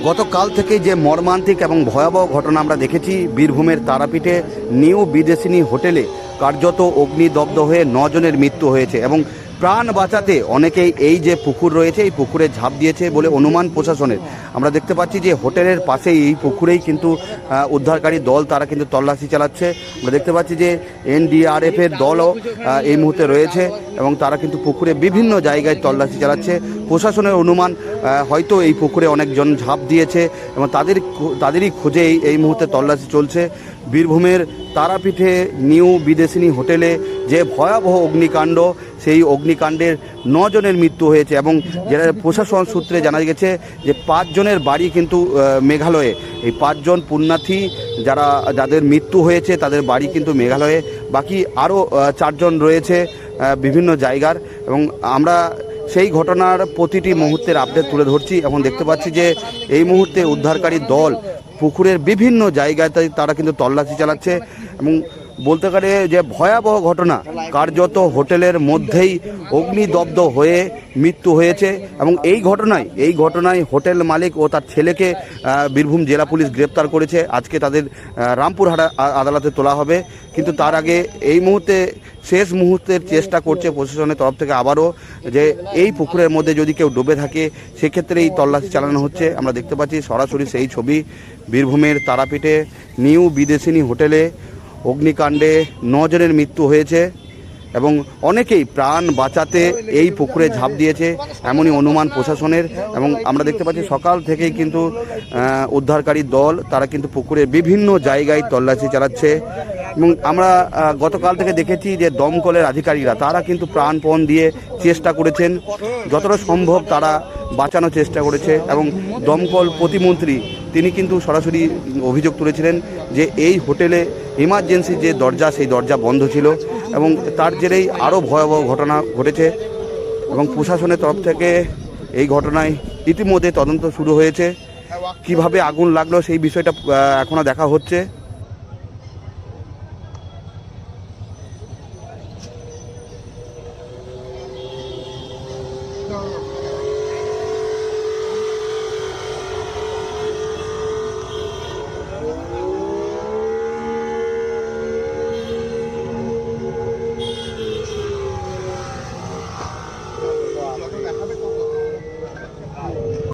গতকাল থেকে যে মর্মান্তিক এবং ভয়াবহ ঘটনা আমরা দেখেছি বীরভূমের তারাপীঠে নিউ বিদেশিনী হোটেলে কার্যত অগ্নিদগ্ধ হয়ে 9 জনের মৃত্যু হয়েছে এবং প্রাণ বাঁচাতে অনেকেই এই যে পুকুর রয়েছে এই পুকুরে ঝাঁপ দিয়েছে বলে অনুমান প্রশাসনের। আমরা দেখতে পাচ্ছি যে হোটেলের পাশেই এই পুকুরেই কিন্তু উদ্ধারকারী দল তারা কিন্তু তল্লাশি চালাচ্ছে। আমরা দেখতে পাচ্ছি যে এনডিআরএফের দলও এই মুহূর্তে রয়েছে এবং তারা কিন্তু পুকুরে বিভিন্ন জায়গায় তল্লাশি চালাচ্ছে। প্রশাসনের অনুমান হয়তো এই পুকুরে অনেকজন ঝাঁপ দিয়েছে এবং তাদেরই খোঁজে এই মুহূর্তে তল্লাশি চলছে। বীরভূমের তারাপীঠে নিউ বিদেশিনী হোটেলে যে ভয়াবহ অগ্নিকাণ্ড, সেই অগ্নিকাণ্ডের 9 জনের মৃত্যু হয়েছে এবং যেটা প্রশাসন সূত্রে জানা গেছে যে 5 জনের বাড়ি কিন্তু মেঘালয়ে। এই 5 জন পুণ্যার্থী যাদের মৃত্যু হয়েছে তাদের বাড়ি কিন্তু মেঘালয়ে, বাকি আরও 4 জন রয়েছে বিভিন্ন জায়গার। এবং আমরা সেই ঘটনার প্রতিটি মুহূর্তের আপডেট তুলে ধরছি। এখন দেখতে পাচ্ছি যে এই মুহূর্তে উদ্ধারকারী দল পুকুরের বিভিন্ন জায়গায় তারা কিন্তু তল্লাশি চালাচ্ছে এবং বলতে পারে যে ভয়াবহ ঘটনা, কার্যত হোটেলের মধ্যেই অগ্নিদগ্ধ হয়ে মৃত্যু হয়েছে। এবং এই ঘটনায় হোটেল মালিক ও তার ছেলেকে বীরভূম জেলা পুলিশ গ্রেপ্তার করেছে। আজকে তাদের রামপুরহাট আদালতে তোলা হবে। কিন্তু তার আগে এই মুহূর্তে শেষ মুহূর্তের চেষ্টা করছে প্রশাসনের তরফ থেকে আবারও যে এই পুকুরের মধ্যে যদি কেউ ডুবে থাকে সেক্ষেত্রে এই তল্লাশি চালানো হচ্ছে। আমরা দেখতে পাচ্ছি সরাসরি সেই ছবি বীরভূমের তারাপীঠে নিউ বিদেশিনী হোটেলে অগ্নিকাণ্ডে 9 জনের মৃত্যু হয়েছে এবং অনেকেই প্রাণ বাঁচাতে এই পুকুরে ঝাঁপ দিয়েছে এমনই অনুমান প্রশাসনের। এবং আমরা দেখতে পাচ্ছি সকাল থেকেই কিন্তু উদ্ধারকারী দল তারা কিন্তু পুকুরের বিভিন্ন জায়গায় তল্লাশি চালাচ্ছে এবং আমরা গতকাল থেকে দেখেছি যে দমকলের আধিকারিকরা তারা কিন্তু প্রাণপণ দিয়ে চেষ্টা করেছেন, যতটা সম্ভব তারা বাঁচানোর চেষ্টা করেছে। এবং দমকল প্রতিমন্ত্রী তিনি কিন্তু সরাসরি অভিযোগ তুলেছিলেন যে এই হোটেলে ইমার্জেন্সি যে দরজা সেই দরজা বন্ধ ছিল এবং তার জেরেই আরও ভয়াবহ ঘটনা ঘটেছে। এবং প্রশাসনের তরফ থেকে এই ঘটনায় ইতিমধ্যে তদন্ত শুরু হয়েছে। কিভাবে আগুন লাগলো সেই বিষয়টা এখনও দেখা হচ্ছে।